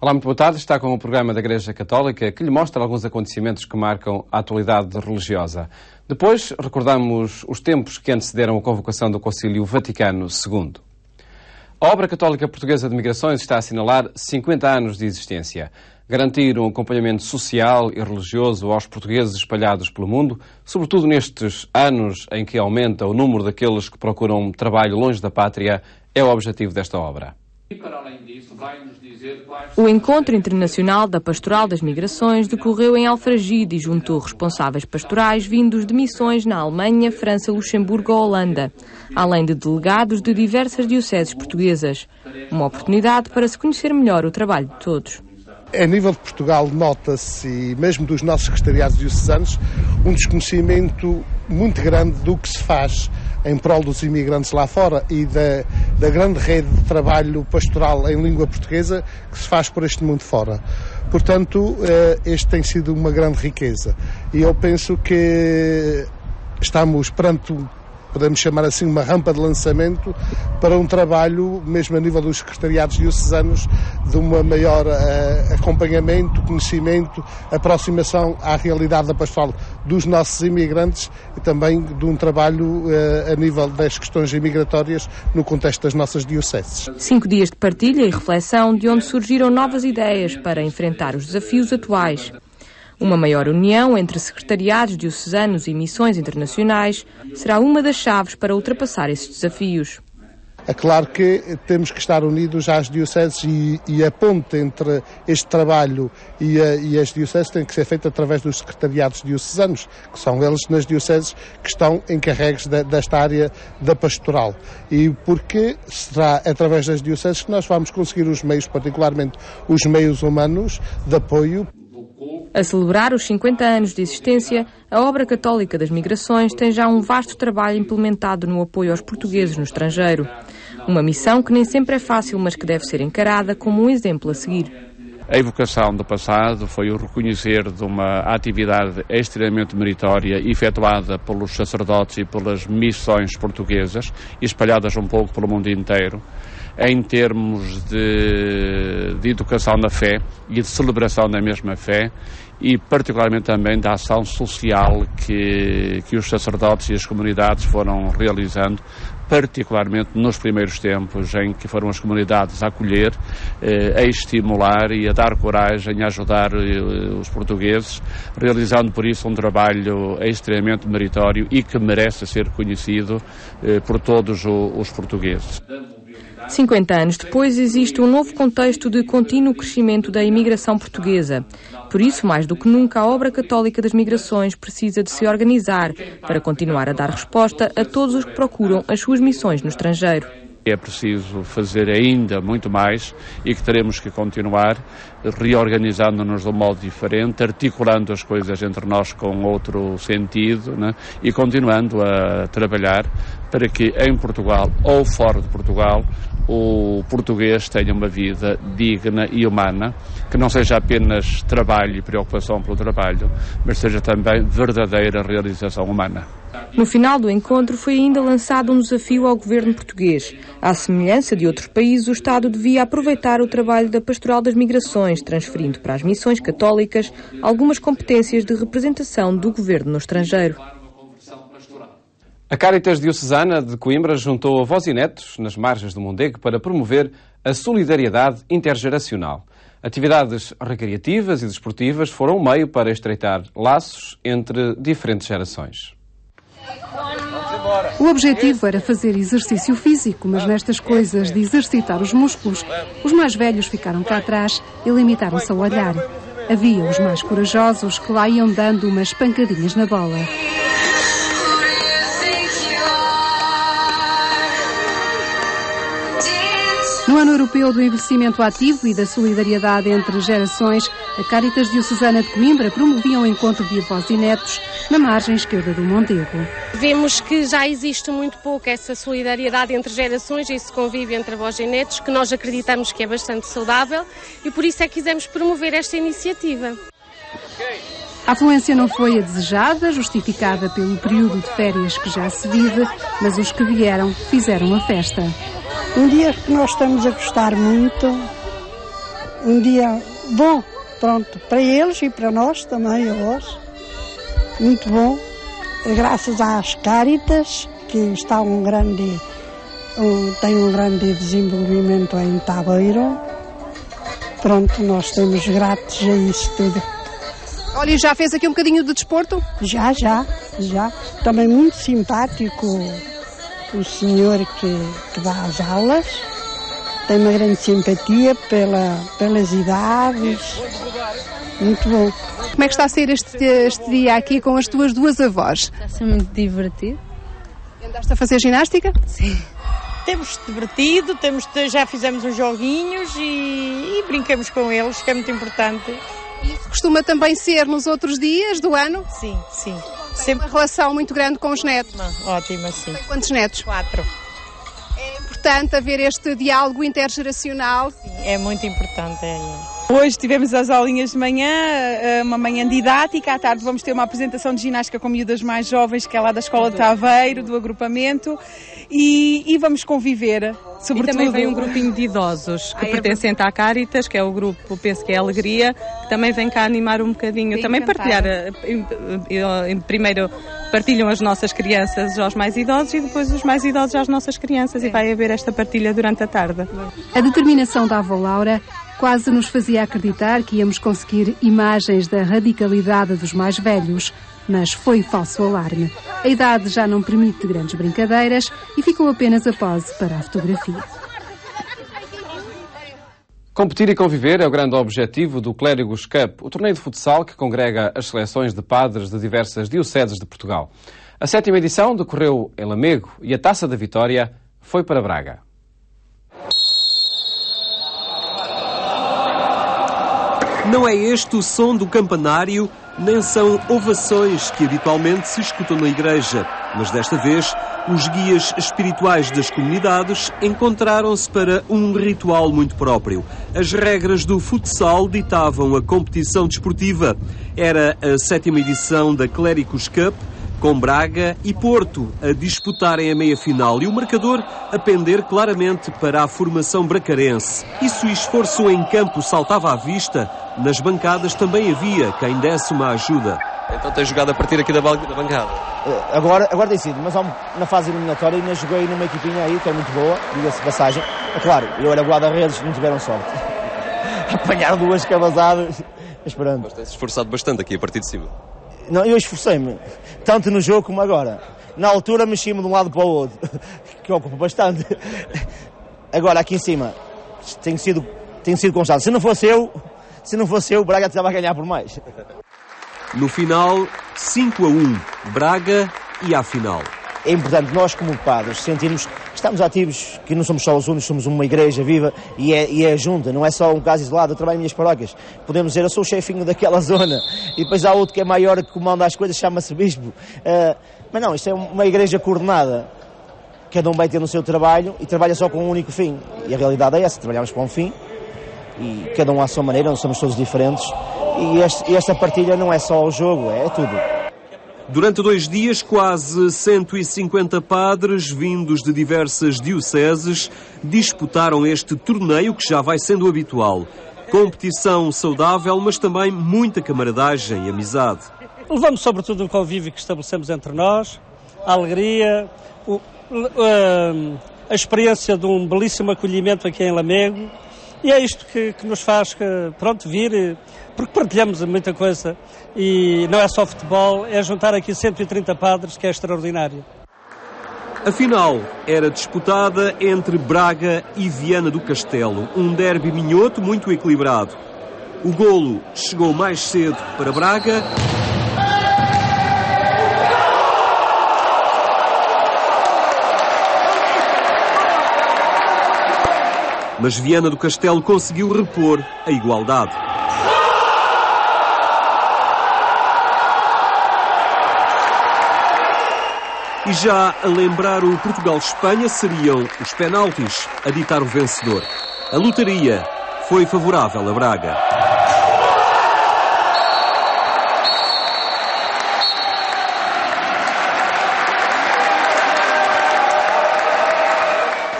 Olá, muito boa tarde. Está com o programa da Igreja Católica que lhe mostra alguns acontecimentos que marcam a atualidade religiosa. Depois, recordamos os tempos que antecederam a convocação do Concílio Vaticano II. A Obra Católica Portuguesa de Migrações está a assinalar 50 anos de existência. Garantir um acompanhamento social e religioso aos portugueses espalhados pelo mundo, sobretudo nestes anos em que aumenta o número daqueles que procuram trabalho longe da pátria, é o objetivo desta obra. O Encontro Internacional da Pastoral das Migrações decorreu em Alfragide e juntou responsáveis pastorais vindos de missões na Alemanha, França, Luxemburgo ou Holanda, além de delegados de diversas dioceses portuguesas. Uma oportunidade para se conhecer melhor o trabalho de todos. A nível de Portugal nota-se, e mesmo dos nossos secretariados diocesanos, um desconhecimento muito grande do que se faz em prol dos imigrantes lá fora e da grande rede de trabalho pastoral em língua portuguesa que se faz por este mundo fora. Portanto, este tem sido uma grande riqueza. E eu penso que estamos perante, podemos chamar assim, uma rampa de lançamento para um trabalho, mesmo a nível dos secretariados diocesanos, de uma maior acompanhamento, conhecimento, aproximação à realidade da pastoral dos nossos imigrantes e também de um trabalho a nível das questões imigratórias no contexto das nossas dioceses. 5 dias de partilha e reflexão, de onde surgiram novas ideias para enfrentar os desafios atuais. Uma maior união entre secretariados diocesanos e missões internacionais será uma das chaves para ultrapassar esses desafios. É claro que temos que estar unidos às dioceses e a ponte entre este trabalho e as dioceses tem que ser feita através dos secretariados diocesanos, que são eles nas dioceses que estão encarregues desta área da pastoral. E porque será através das dioceses que nós vamos conseguir os meios, particularmente os meios humanos de apoio. A celebrar os 50 anos de existência, a Obra Católica das Migrações tem já um vasto trabalho implementado no apoio aos portugueses no estrangeiro. Uma missão que nem sempre é fácil, mas que deve ser encarada como um exemplo a seguir. A evocação do passado foi o reconhecer de uma atividade extremamente meritória efetuada pelos sacerdotes e pelas missões portuguesas, espalhadas um pouco pelo mundo inteiro, em termos de educação na fé e de celebração da mesma fé e particularmente também da ação social que os sacerdotes e as comunidades foram realizando, particularmente nos primeiros tempos em que foram as comunidades a acolher, a estimular e a dar coragem, a ajudar os portugueses, realizando por isso um trabalho extremamente meritório e que merece ser conhecido por todos os portugueses. 50 anos depois, existe um novo contexto de contínuo crescimento da imigração portuguesa. Por isso, mais do que nunca, a Obra Católica das Migrações precisa de se organizar para continuar a dar resposta a todos os que procuram as suas missões no estrangeiro. É preciso fazer ainda muito mais e que teremos que continuar reorganizando-nos de um modo diferente, articulando as coisas entre nós com outro sentido, né? E continuando a trabalhar para que em Portugal ou fora de Portugal o português tenha uma vida digna e humana, que não seja apenas trabalho e preocupação pelo trabalho, mas seja também verdadeira realização humana. No final do encontro foi ainda lançado um desafio ao governo português. À semelhança de outros países, o Estado devia aproveitar o trabalho da Pastoral das Migrações, transferindo para as missões católicas algumas competências de representação do governo no estrangeiro. A Cáritas Diocesana de Coimbra juntou avós e netos nas margens do Mondego para promover a solidariedade intergeracional. Atividades recreativas e desportivas foram um meio para estreitar laços entre diferentes gerações. O objetivo era fazer exercício físico, mas nestas coisas de exercitar os músculos, os mais velhos ficaram cá atrás e limitaram-se a olhar. Havia os mais corajosos que lá iam dando umas pancadinhas na bola. No Ano Europeu do Envelhecimento Ativo e da Solidariedade entre Gerações, a Cáritas Diocesana de Coimbra promovia um encontro de avós e netos na margem esquerda do Mondego. Vemos que já existe muito pouco essa solidariedade entre gerações e esse convívio entre avós e netos, que nós acreditamos que é bastante saudável e por isso é que quisemos promover esta iniciativa. A afluência não foi a desejada, justificada pelo período de férias que já se vive, mas os que vieram fizeram a festa. Um dia que nós estamos a gostar muito um dia bom, pronto, para eles e para nós também, a vós. Muito bom, graças às Cáritas, que está tem um grande desenvolvimento em Tabeiro. Pronto, nós estamos gratos a isso tudo. Olha, já fez aqui um bocadinho de desporto? Já. Também muito simpático o senhor que dá as aulas. Tem uma grande simpatia pelas idades. Muito bom. Como é que está a ser este dia aqui com as tuas duas avós? Está a ser muito divertido. Andaste a fazer ginástica? Sim. Temos divertido, já fizemos uns joguinhos e brincamos com eles, que é muito importante. Isso costuma também ser nos outros dias do ano? Sim. Tem uma relação muito grande com os netos? Ótima, sim. Tem quantos netos? 4. É importante haver este diálogo intergeracional? Sim, é muito importante. Hoje tivemos as aulinhas de manhã, uma manhã didática, à tarde vamos ter uma apresentação de ginástica com miúdas mais jovens, que é lá da Escola de Taveiro, do agrupamento, e vamos conviver, sobretudo... E também vem um grupinho de idosos, que pertencente à Cáritas, que é o grupo, penso que é a Alegria, que também vem cá animar um bocadinho, vem também cantar. Primeiro partilham as nossas crianças aos mais idosos e depois os mais idosos às nossas crianças, e vai haver esta partilha durante a tarde. A determinação da avó Laura quase nos fazia acreditar que íamos conseguir imagens da radicalidade dos mais velhos, mas foi falso alarme. A idade já não permite grandes brincadeiras e ficou apenas a pose para a fotografia. Competir e conviver é o grande objetivo do Clérigos Cup, o torneio de futsal que congrega as seleções de padres de diversas dioceses de Portugal. A 7ª edição decorreu em Lamego e a Taça da Vitória foi para Braga. Não é este o som do campanário, nem são ovações que habitualmente se escutam na igreja. Mas desta vez, os guias espirituais das comunidades encontraram-se para um ritual muito próprio. As regras do futsal ditavam a competição desportiva. Era a 7ª edição da Clérigos Cup, com Braga e Porto a disputarem a meia-final e o marcador a pender claramente para a formação bracarense. E se o esforço em campo saltava à vista, nas bancadas também havia quem desse uma ajuda. Então tens jogado a partir aqui da bancada? Agora tem sido, mas na fase eliminatória ainda joguei numa equipinha aí que é muito boa, diga-se de passagem. É claro, eu era guarda-redes, não tiveram sorte. Apanharam 2 cabazadas, mas pronto. Mas tens esforçado bastante aqui a partir de cima. Não, eu esforcei-me, tanto no jogo como agora. Na altura mexi-me de um lado para o outro, que ocupa bastante. Agora aqui em cima, tem sido constante. Se não fosse eu, o Braga estava a ganhar por mais. No final, 5-1, Braga e à final. É importante nós, como padres, sentirmos que estamos ativos, que não somos só os únicos, somos uma igreja viva e é junta, não é só um caso isolado. Eu trabalho em minhas paróquias, podemos dizer, eu sou o chefinho daquela zona e depois há outro que é maior, que comanda as coisas, chama-se bispo. Mas não, isto é uma igreja coordenada, cada um vai ter no seu trabalho e trabalha só com um único fim. E a realidade é essa, trabalhamos para um fim e cada um à sua maneira, nós somos todos diferentes e esta partilha não é só o jogo, é tudo. Durante 2 dias, quase 150 padres, vindos de diversas dioceses, disputaram este torneio que já vai sendo habitual. Competição saudável, mas também muita camaradagem e amizade. Levamos sobretudo o convívio que estabelecemos entre nós, a alegria, a experiência de um belíssimo acolhimento aqui em Lamego. E é isto que nos faz vir, porque partilhamos muita coisa e não é só futebol, é juntar aqui 130 padres, que é extraordinário. A final era disputada entre Braga e Viana do Castelo, um derby minhoto muito equilibrado. O golo chegou mais cedo para Braga. Mas Viana do Castelo conseguiu repor a igualdade. E já a lembrar o Portugal-Espanha seriam os penaltis a ditar o vencedor. A lotaria foi favorável a Braga.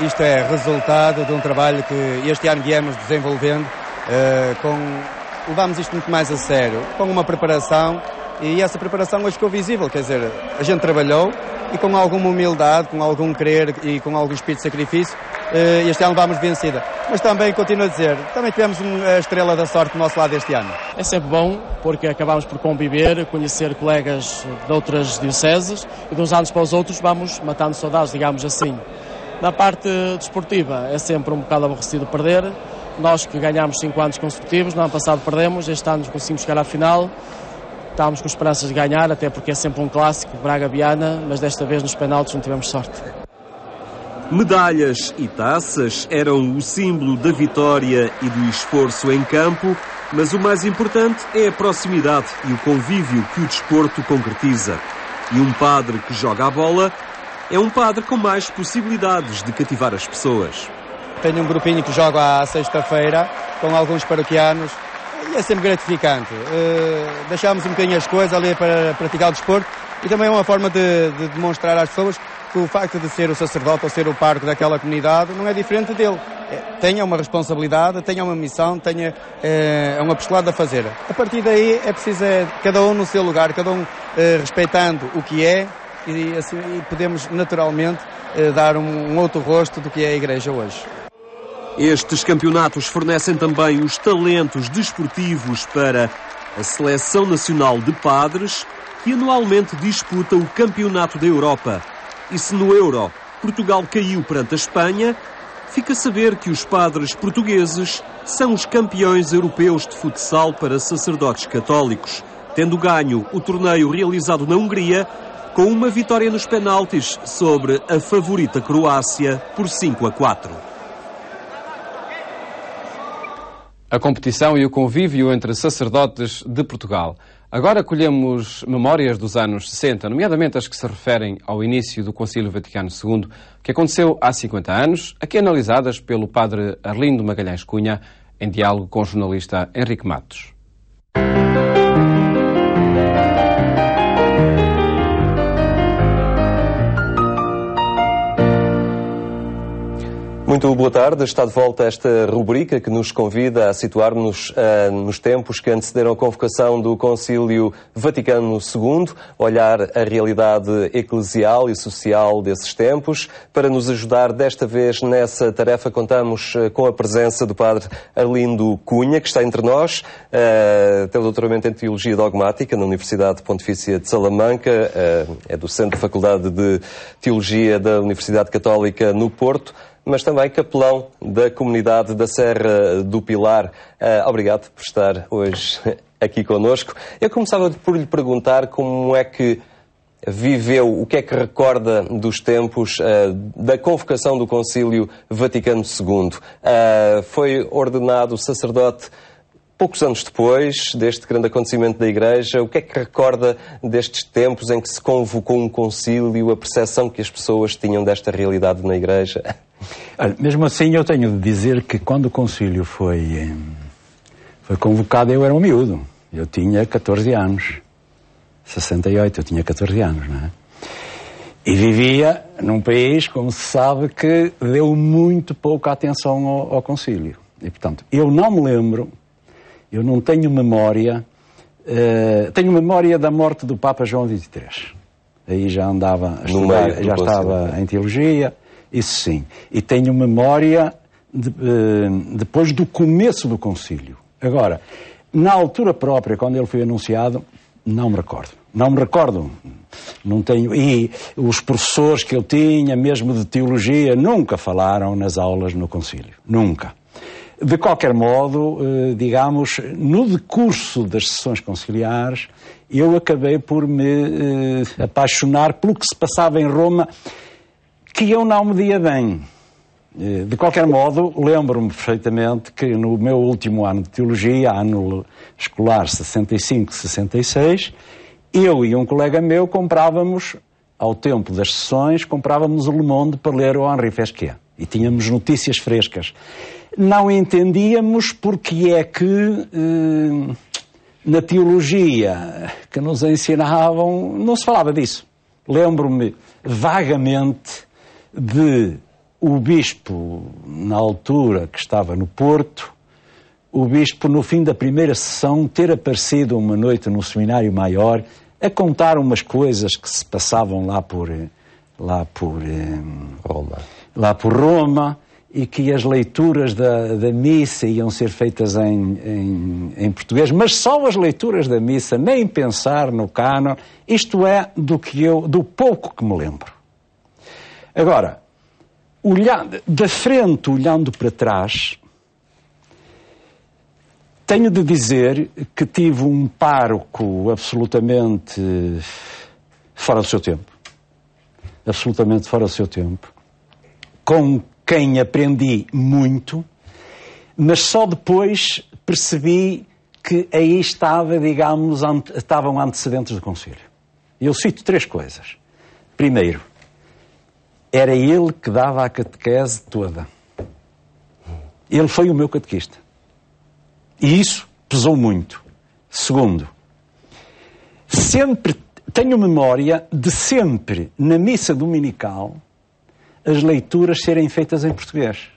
Isto é resultado de um trabalho que este ano viemos desenvolvendo Levámos isto muito mais a sério, com uma preparação, e essa preparação hoje ficou visível, quer dizer, a gente trabalhou e com alguma humildade, com algum querer e com algum espírito de sacrifício, este ano levámos vencida. Mas também, continuo a dizer, também tivemos a estrela da sorte do nosso lado este ano. É sempre bom, porque acabamos por conviver, conhecer colegas de outras dioceses, e de uns anos para os outros vamos matando saudades, digamos assim. Na parte desportiva é sempre um bocado aborrecido perder. Nós que ganhámos 5 anos consecutivos, no ano passado perdemos, este ano conseguimos chegar à final. Estávamos com esperanças de ganhar, até porque é sempre um clássico, Braga-Viana, mas desta vez nos penaltis não tivemos sorte. Medalhas e taças eram o símbolo da vitória e do esforço em campo, mas o mais importante é a proximidade e o convívio que o desporto concretiza. E um padre que joga a bola é um padre com mais possibilidades de cativar as pessoas. Tenho um grupinho que joga à sexta-feira com alguns paroquianos e é sempre gratificante. Deixamos um bocadinho as coisas ali para praticar o desporto e também é uma forma de demonstrar às pessoas que o facto de ser o sacerdote ou ser o pároco daquela comunidade não é diferente dele. Tenha uma responsabilidade, tenha uma missão, tenha um apostolado a fazer. A partir daí é preciso cada um no seu lugar, cada um respeitando o que é e assim podemos naturalmente dar um outro rosto do que é a Igreja hoje. Estes campeonatos fornecem também os talentos desportivos para a Seleção Nacional de Padres, que anualmente disputa o Campeonato da Europa. E se no Euro Portugal caiu perante a Espanha, fica a saber que os padres portugueses são os campeões europeus de futsal para sacerdotes católicos, tendo ganho o torneio realizado na Hungria com uma vitória nos penaltis sobre a favorita Croácia por 5-4. A competição e o convívio entre sacerdotes de Portugal. Agora colhemos memórias dos anos 60, nomeadamente as que se referem ao início do Concílio Vaticano II, que aconteceu há 50 anos, aqui analisadas pelo padre Arlindo Magalhães Cunha, em diálogo com o jornalista Henrique Matos. Muito boa tarde, está de volta esta rubrica que nos convida a situar-nos nos tempos que antecederam a convocação do Concílio Vaticano II, olhar a realidade eclesial e social desses tempos. Para nos ajudar desta vez nessa tarefa, contamos com a presença do padre Arlindo Cunha, que está entre nós, tem o doutoramento em Teologia Dogmática na Universidade Pontifícia de Salamanca, é docente da Faculdade de Teologia da Universidade Católica no Porto, mas também capelão da comunidade da Serra do Pilar. Obrigado por estar hoje aqui connosco. Eu começava por lhe perguntar como é que viveu, o que é que recorda dos tempos da convocação do Concílio Vaticano II. Foi ordenado sacerdote poucos anos depois deste grande acontecimento da Igreja. O que é que recorda destes tempos em que se convocou um concílio, a percepção que as pessoas tinham desta realidade na Igreja? Olha, mesmo assim eu tenho de dizer que quando o concílio foi convocado eu era um miúdo. Eu tinha 14 anos. 68, eu tinha 14 anos, não é? E vivia num país, como se sabe, que deu muito pouca atenção ao concílio. E, portanto, eu não me lembro, eu não tenho memória, tenho memória da morte do Papa João XXIII. Aí já andava a estudar, já estava em teologia, isso sim. E tenho memória depois do começo do concílio. Agora, na altura própria, quando ele foi anunciado, não me recordo. Não me recordo. Não tenho. E os professores que eu tinha, mesmo de teologia, nunca falaram nas aulas no concílio. Nunca. De qualquer modo, digamos, no decurso das sessões conciliares, eu acabei por me apaixonar pelo que se passava em Roma, que eu não media bem. De qualquer modo, lembro-me perfeitamente que no meu último ano de teologia, ano escolar 65-66, eu e um colega meu comprávamos, ao tempo das sessões, comprávamos o Le Monde para ler o Henri Fesquet. E tínhamos notícias frescas. Não entendíamos porque é que na teologia que nos ensinavam não se falava disso. Lembro-me vagamente de o bispo, na altura que estava no Porto, o bispo, no fim da primeira sessão, ter aparecido uma noite no seminário maior a contar umas coisas que se passavam lá por Roma, e que as leituras da missa iam ser feitas em português, mas só as leituras da missa, nem pensar no cânon. Isto é do pouco que me lembro. Agora, da frente, olhando para trás, tenho de dizer que tive um pároco absolutamente fora do seu tempo. Absolutamente fora do seu tempo. Com quem aprendi muito, mas só depois percebi que aí estavam antecedentes do concílio. Eu cito 3 coisas. Primeiro, era ele que dava a catequese toda. Ele foi o meu catequista. E isso pesou muito. Segundo, sempre tenho memória de sempre, na missa dominical, as leituras serem feitas em português.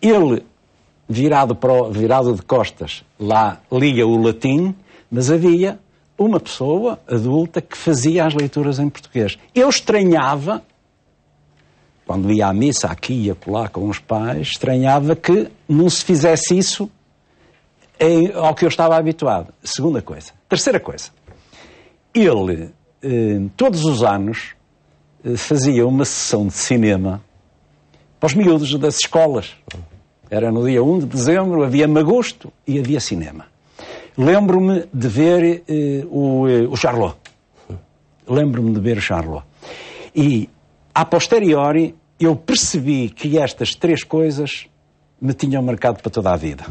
Ele, virado de costas, lá lia o latim, mas havia uma pessoa adulta que fazia as leituras em português. Eu estranhava, quando ia à missa aqui e acolá com os pais, estranhava que não se fizesse isso ao que eu estava habituado. Segunda coisa. Terceira coisa. Ele, todos os anos, fazia uma sessão de cinema para os miúdos das escolas. Era no dia 1 de dezembro, havia Magosto e havia cinema. Lembro-me de ver o Charlot. Lembro-me de ver o Charlot. E, a posteriori, eu percebi que estas 3 coisas me tinham marcado para toda a vida.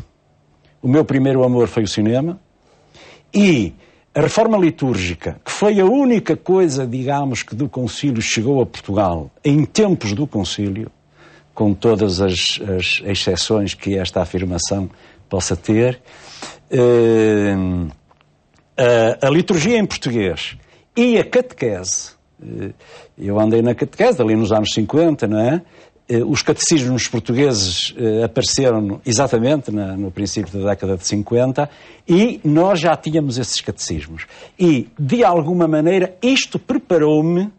O meu primeiro amor foi o cinema e a reforma litúrgica, que foi a única coisa, digamos, que do concílio chegou a Portugal em tempos do concílio, com todas as exceções que esta afirmação possa ter, a liturgia em português e a catequese. Eu andei na catequese ali nos anos 50, não é? Os catecismos portugueses apareceram exatamente no princípio da década de 50 e nós já tínhamos esses catecismos. E, de alguma maneira, isto preparou-me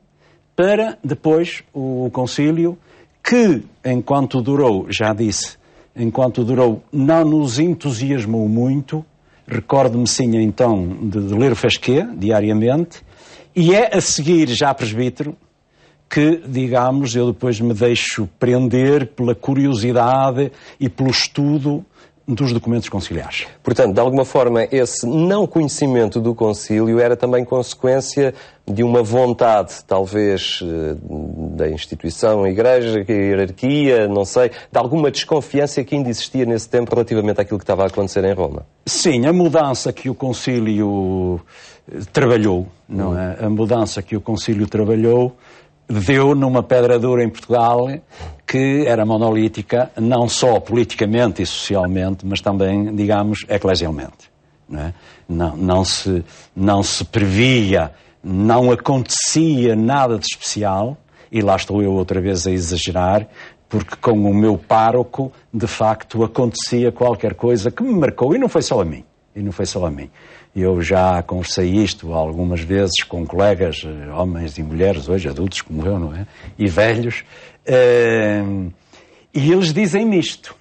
para depois o concílio, que, enquanto durou, já disse, enquanto durou, não nos entusiasmou muito. Recordo-me, sim, então, de ler o Fesquê diariamente, e é a seguir, já presbítero, que, digamos, eu depois me deixo prender pela curiosidade e pelo estudo dos documentos conciliares. Portanto, de alguma forma, esse não conhecimento do concílio era também consequência de uma vontade, talvez, da instituição, a Igreja, a hierarquia, não sei, de alguma desconfiança que ainda existia nesse tempo relativamente àquilo que estava a acontecer em Roma? Sim, a mudança que o concílio trabalhou, não é? A mudança que o concílio trabalhou deu numa pedra dura em Portugal que era monolítica, não só politicamente e socialmente, mas também, digamos, eclesialmente. Não é? Não se previa, não acontecia nada de especial, e lá estou eu outra vez a exagerar, porque com o meu pároco, de facto, acontecia qualquer coisa que me marcou, e não foi só a mim. Eu já conversei isto algumas vezes com colegas, homens e mulheres, hoje adultos como eu, não é? E velhos, e eles dizem-me isto.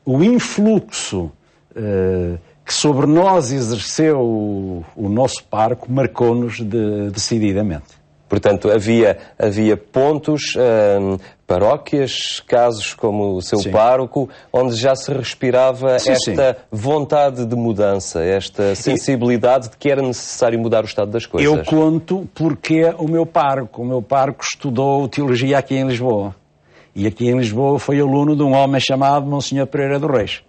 O influxo que sobre nós exerceu o nosso pároco marcou-nos decididamente. Portanto, havia pontos, paróquias, casos como o seu pároco, onde já se respirava esta vontade de mudança, esta sensibilidade de que era necessário mudar o estado das coisas. Eu conto porque o meu pároco estudou teologia aqui em Lisboa. E aqui em Lisboa foi aluno de um homem chamado Monsenhor Pereira do Reis,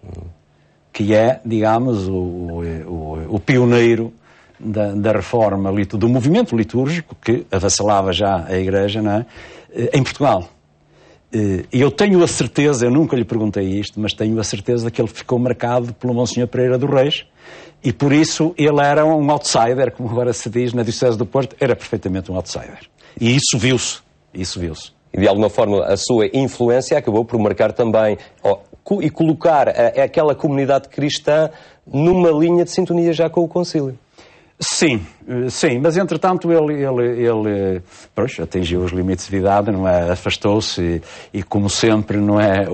que é, digamos, o pioneiro da reforma, do movimento litúrgico que avassalava já a Igreja, não é? Em Portugal. E eu tenho a certeza, eu nunca lhe perguntei isto, mas tenho a certeza que ele ficou marcado pelo Monsenhor Pereira do Reis e por isso ele era um outsider, como agora se diz na Diocese do Porto, era perfeitamente um outsider. E isso viu-se. E de alguma forma a sua influência acabou por marcar também, e colocar aquela comunidade cristã numa linha de sintonia já com o concílio. Sim, mas entretanto ele atingiu os limites de idade, não é? Afastou-se e como sempre, não é?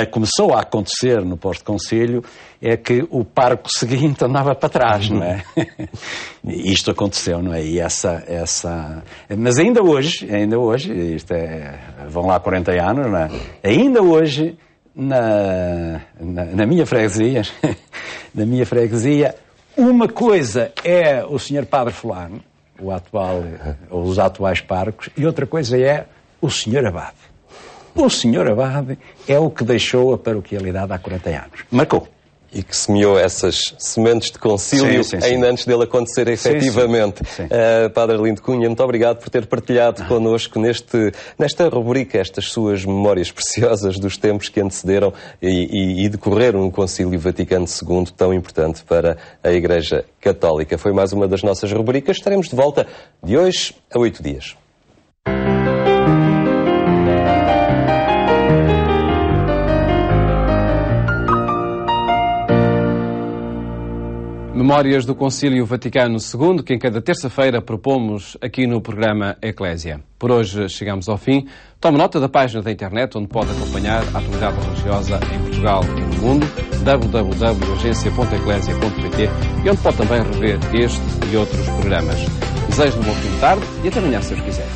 Começou a acontecer no pós-concílio é que o parco seguinte andava para trás, não é? Isto aconteceu, não é? E mas ainda hoje, vão lá 40 anos, não é? Ainda hoje, na minha freguesia, uma coisa é o Sr. Padre Fulano, ou os atuais parcos, e outra coisa é o Sr. Abade. O Sr. Abade é o que deixou a paroquialidade há 40 anos. Marcou. E que semeou essas sementes de concílio ainda antes dele acontecer efetivamente. Sim. Padre Arlindo Cunha, muito obrigado por ter partilhado connosco nesta rubrica estas suas memórias preciosas dos tempos que antecederam e decorreram no Concílio Vaticano II, tão importante para a Igreja Católica. Foi mais uma das nossas rubricas. Estaremos de volta de hoje a 8 dias. Memórias do Concílio Vaticano II, que em cada terça-feira propomos aqui no programa Eclésia. Por hoje chegamos ao fim. Tome nota da página da internet onde pode acompanhar a atualidade religiosa em Portugal e no mundo, www.agencia.eclesia.pt, e onde pode também rever este e outros programas. Desejo-lhe um bom fim de tarde e até amanhã, se os quiser.